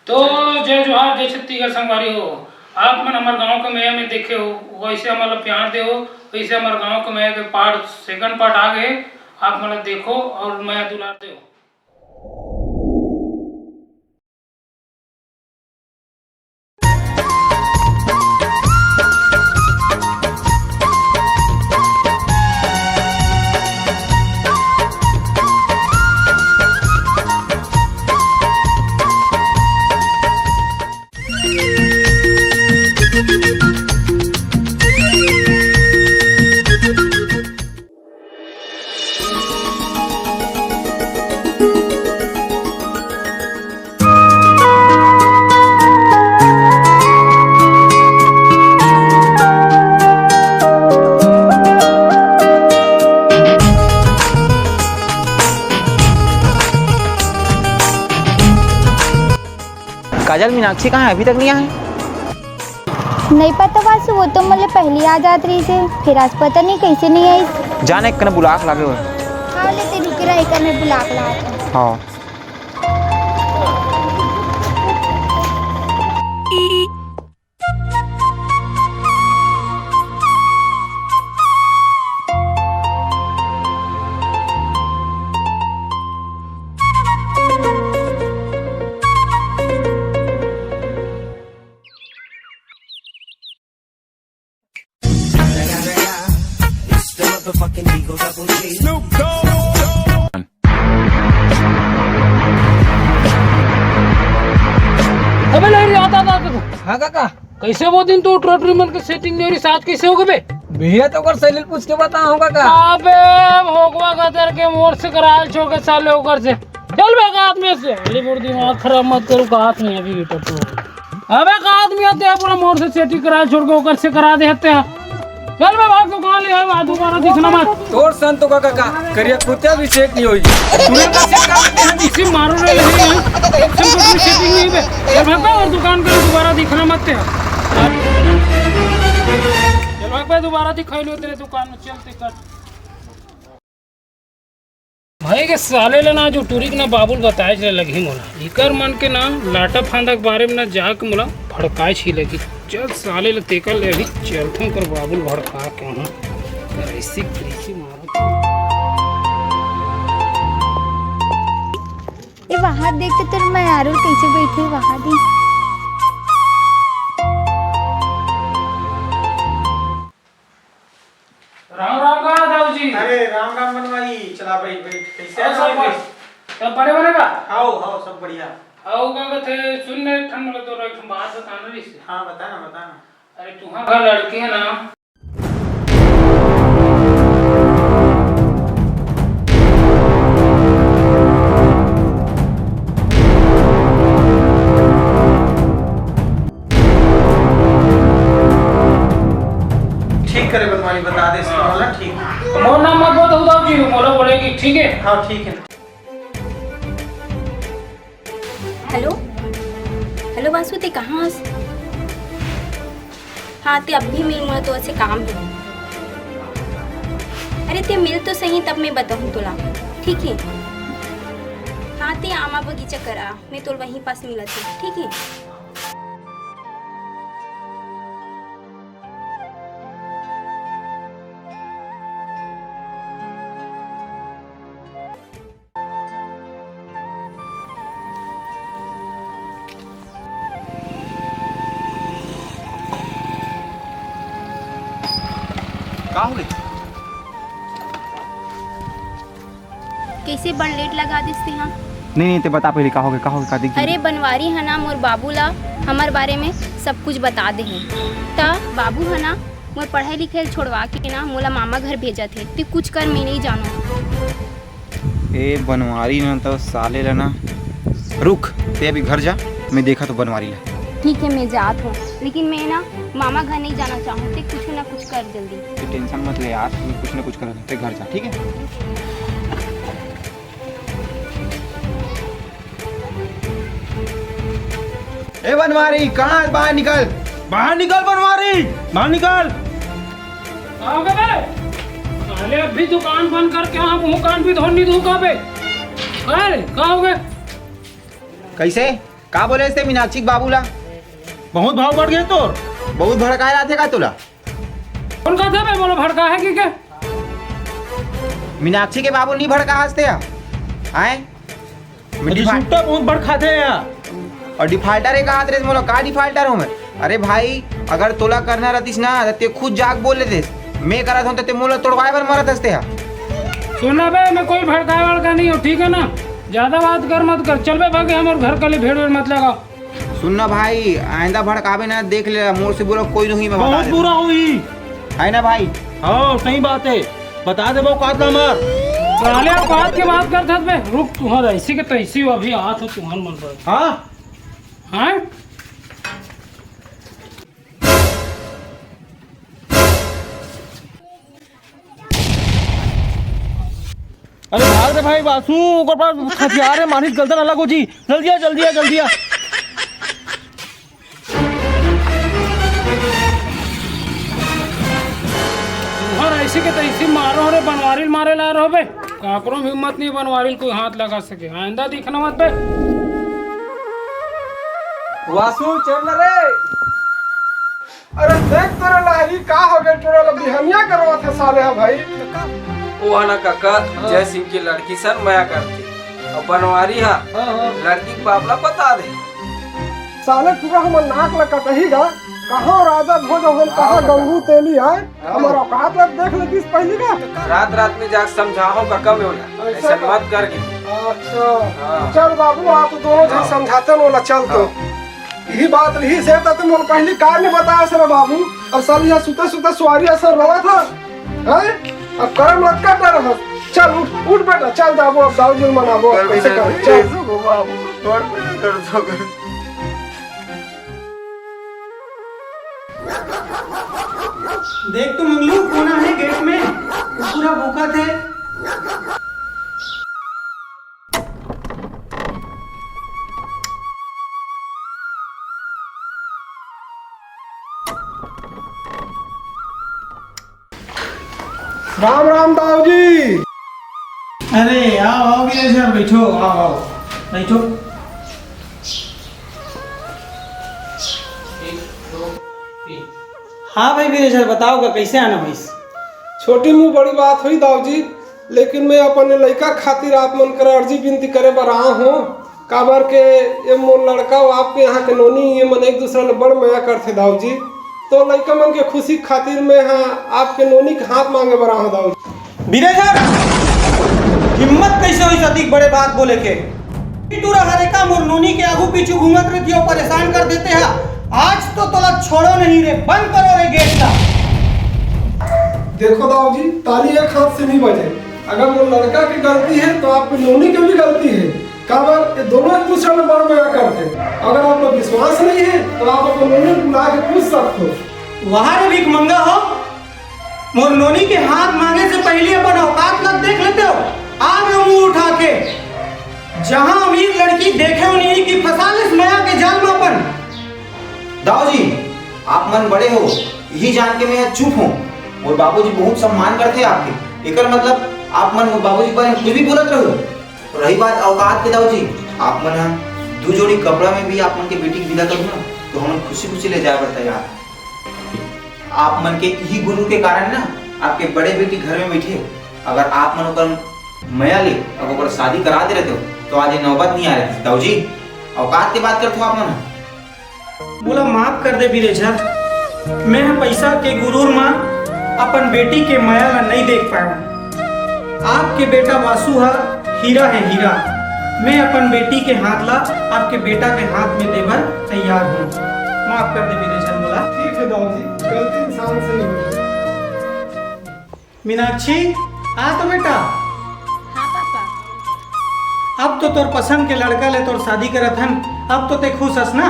तो जय जोहार जय छत्तीसगढ़ संगवारी हो। आप मन हमारे गांव के मैया में देखे हो, वैसे हमारा प्यार दे हो, वैसे हमारे गांव के मैया के पार्ट सेकंड पार्ट आ गए। आप मतलब देखो और मैया दुलार दे हो। काजल मीनाक्षी कहाँ है? अभी तक नहीं आए। नहीं पता वासु, वो तो मतलब पहली आ जात रही से, फिर आज पता नहीं कैसे नहीं आई। जाने एक कने बुलाक लागे हुए। हाँ लेते रुक रहा है करने बुलाक ला। हाँ अबे लहरी आता था। हाँ काका, कैसे वो दिन तो ट्रोटरी मन के सेटिंग नहीं हो रही, साथ कैसे हो गए बे? भैया तो कर सैलिल पूछ के बता हूँ काका। अबे भोगवा गदर के मोड़ से कराल छोड़ के साले होकर से चल बे हाथ में से। अली मोर दिमाग खराब मत करो, का हाथ में अभी टट्टू। अबे का आदमी आते हैं पूरा मोड़ से सेटिंग कराल छोड़ के होकर से करा देते हैं। चल बे भाग दुकान ले आए, दोबारा दिखना मत। तोर सन तो काका करिया कुत्ते भी सेट नहीं होई। तूने का सेट कर देते हैं। इसी मारो रे नहीं है, सब कुछ सेटिंग नहीं बे। चल भाग और दुकान के दोबारा दिखना मत है। चल भाग दोबारा दिखाई लो तेरे दुकान में, चलते कर भाई के साले ले ना जो टूरिक ना बाबुल बताए चले लगी मोला इकर मन के ना लाटा फांदा के बारे में ना जाके मोला भड़काए छी लगी। चल साले ले तेकर ले अभी चलथों कर बाबुल भड़का के हूं ऐसी कृषि मारो। ये वहाँ देख के तेरे मैं यार कैसे बैठी वहाँ दी। राम राम का दाऊ जी। अरे राम राम बनवाई, चला बैठ बैठ। कैसे सब सब बड़े बनेगा। आओ आओ, सब बढ़िया। आओ का कहते सुनने ठन मतलब तो एक बात बताना रही से। हाँ बताना बताना। अरे तुम्हारा घर लड़की है ना, ठीक करे बनवाई, बता दे इसका वाला ठीक। मोर नाम मत बताओ दाऊ जी, मोला बोलेगी ठीक है। हाँ ठीक है। हेलो हेलो वासु, ते कहाँ हस? हाँ ते अब भी मिलूंगा तो ऐसे काम है। अरे ते मिल तो सही, तब मैं बताऊँ तोला, ठीक है? हाँ ते आमा बगीचा करा, मैं तो वहीं पास मिला थी, ठीक है? कहाँ हो गई? कैसे बड़ लेट लगा दिसते यहाँ? नहीं ते बता पहले कहाँ हो गए का दिख। अरे बनवारी है ना मोर बाबू ला हमार बारे में सब कुछ बता दे हैं। ता बाबू है ना मोर पढ़ाई लिखाई छोड़वा के ना मोला मामा घर भेजा थे, तू कुछ कर मैं नहीं जानू। ए बनवारी ना तो साले ला ना रुक, ते अभी घर जा, मैं देखा तो बनवारी ला। ठीक है मैं जात हूँ, लेकिन मैं ना मामा घर नहीं जाना चाहूँ, ते कुछ ना कुछ कर जल्दी। तो टेंशन मत ले यार, मैं कुछ ना कुछ कर ते घर जा, ठीक है? ए बनवारी कहाँ? बाहर निकल, बाहर निकल बनवारी, बाहर निकल। आओ बे साले अभी दुकान बंद करके आप मुंह कान भी धोनी धोखा पे। अरे कहाँ हो गए? कैसे का बोले इससे मीनाक्षी के बाबूला बहुत भाव बढ़ गए तोर। बहुत भड़काए रहा थे का तुला? कौन कहता है बोलो भड़का है कि क्या? मीनाक्षी के बाबू नहीं भड़का हंसते आए सूटा बहुत भड़काते हैं यहाँ। और डिफाल्टर है कहा तेरे मोला का डिफाल्टर हूँ मैं? अरे भाई अगर तोला करना रहतीस ना तो ते खुद जाग बोल लेते, मैं करत हूँ तो ते मोला तोड़वाए बर मरत हंसते हैं। सुना बे, मैं कोई भड़काए वड़का नहीं हूँ, ठीक है ना? ज्यादा बात कर मत कर, चल बे भागे, हमारे घर के लिए भेड़ वेड़ मत लगाओ। सुनना भाई, आइंदा भड़कावे ना, देख ले मोर से बोलो कोई नहीं, मैं बता बहुत दे बुरा हुई है ना भाई। हाँ सही बात है, बता दे वो काट मार। साले आप बात की बात करते बे, रुक तुम्हारा ऐसी के तैसी हो, अभी हाथ हो तुम्हार मन पर। हाँ हाँ अरे भाग रे भाई बासु, ओकर पास हथियार है, मानिस गलतन अलग हो जी। जल्दी आ जल्दी आ जल्दी आ। तुम्हारा ऐसी के तैसी मारो रे, बनवारी मारे ला रहो बे, काकरो में हिम्मत नहीं बनवारी कोई हाथ लगा सके। आइंदा दिखना मत बे। वासु चल रे। अरे देख तेरे लाही का हो गए, तोरा बिहनिया करवा थे साले है भाई। वो है ना काका, जय सिंह की लड़की सर माया करती और बनवारी है लड़की के बाबला बता दे। साले पूरा हमर नाक ल कटहीगा, कहाँ राजा भोज हम कहाँ गंगू तेली है, हमारा औकात लग देख ले किस पहली का। रात रात में जाके समझाओ काका में होला, ऐसा मत कर के। अच्छा चल बाबू, आप दोनों जन समझाते बोला चल तो यही बात रही से तो तुम पहली कार ने बताया सर बाबू। अब साल यहाँ सुते सुते सवारी असर रहा था है, अब कर्म मत कर रहा। चल उठ उठ बेटा, चल जाबो, अब दाऊ जी मनाबो कैसे कर। चल देख तो मंगलू कौन है गेट में, पूरा भूखा थे। राम राम दाऊ जी। अरे आओ आओ वीरेश सर, बैठो, आओ आओ बैठो। हाँ भाई वीरेश सर, बताओगा कैसे आना भाई? छोटी मुँह बड़ी बात हुई दाऊ जी, लेकिन मैं अपने लड़का खातिर आप मन कर अर्जी विनती करे बर आया हूँ। काबर के ये मोर लड़का आपके यहाँ के नोनी, ये मन एक दूसरे ने बड़ माया करते दाऊ जी, तो लड़का मन के खुशी खातिर मैं हाँ आपके नोनी के हाथ मांगे बर आया दाऊ जी। वीरेश सर, हिम्मत कैसे हुई सदी बड़े बात बोले के? टूरा हरेका मोर नोनी के आगू पीछू घूमत रहती हो, परेशान कर देते हैं। आज तो तोला छोड़ो नहीं रे, बंद करो रे गेट का। देखो दाऊ जी, ताली एक हाथ से नहीं बजे। अगर वो लड़का की गलती है तो आपकी नोनी की भी गलती है। काबर ये दोनों एक दूसरे में बड़ माया करते। अगर आप लोग विश्वास नहीं है तो आप अपने नोनी बुला के पूछ सकते हो। वहां रे भीख मंगा हो, मोर नोनी के हाथ मांगे से पहले अपन औकात न देख लेते हो। आ गए मुंह उठा के, जहां अमीर लड़की देखे हो नहीं कि फंसा ले माया के जाल में अपन। दाऊ जी आप मन बड़े हो, यही जान के मैं चुप हूँ, और बाबूजी बहुत सम्मान करते हैं आपके। एकर मतलब आप मन बाबूजी पर कुछ भी बोलत रहो। रही बात औकात के दाऊ जी, आप मन हम 2 जोड़ी कपड़ा में भी आप मन के बेटी की विदा करूँ ना तो हम खुशी खुशी ले जाए पड़ता यार। आप मन के यही गुरु के कारण ना आपके बड़े बेटी घर में बैठी है। अगर आप मन ओकर मया ले अब ओकर शादी करा दे रहते हो तो आज ये नौबत नहीं आ रही। दाऊ जी औकात की बात करते हो आप मन। बोला माफ कर दे वीरेश सर, मैं पैसा के गुरूर में अपन बेटी के माया ला नहीं देख पाया। आपके बेटा वासु है हीरा है हीरा। मैं अपन बेटी के हाथ ला आपके बेटा के हाथ में देवर तैयार हूँ। माफ कर दे वीरेश सर। बोला ठीक है दाऊ जी, गलती इंसान से ही होती है। मीनाक्षी आ तो बेटा, हाँ पापा। अब तो तोर पसंद के लड़का ले तोर शादी करत हन, अब तो ते खुश हस ना?